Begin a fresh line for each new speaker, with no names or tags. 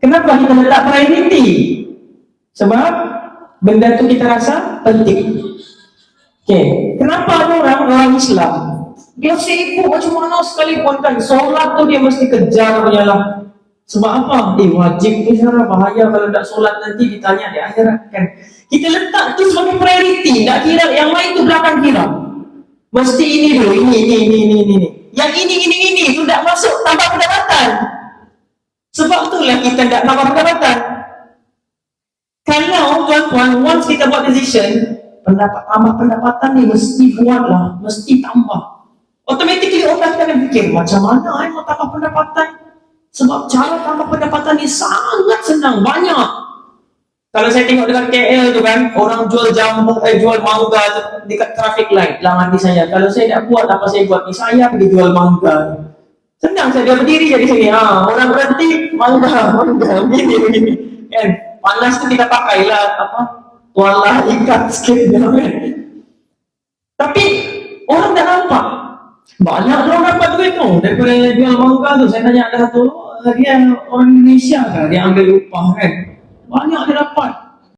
Kenapa kita letak priority? Sebab benda tu kita rasa penting. Okay. Kenapa ada orang Islam dia sibuk macam mana sekalipun kan, solat tu dia mesti kejar punya lah. Sebab apa? Wajib tu secara bahaya kalau tak solat nanti ditanya di akhirat kan. Kita letak tu sebagai priority, tak kira yang lain tu belakang kira. Mesti ini dulu, ini. Yang ini tu tak masuk tambah pendapatan. Sebab itulah kita tak tambah pendapatan. Kalau tuan-tuan, once kita buat decision, tambah pendapatan ni mesti buatlah, mesti tambah. Automatically otak kita akan fikir, macam mana mau tambah pendapatan? Sebab cara tambah pendapatan ni sangat senang, banyak. Kalau saya tengok dekat KL tu kan, orang jual jambu, jual mangga dekat traffic light dalam hati saya. Kalau saya tak buat apa saya buat ni, saya pergi jual mangga. Senang saya dia berdiri jadi sini. Orang berhenti mangga, begini. Kan? Panas tu kita pakailah tualah ikat sikit kan. Tapi orang tak nampak. Banyak orang dapat duit tu daripada jual mangga tu. Saya tanya ada satu, dia orang Indonesia kan, dia ambil upah kan. Banyak dia dapat.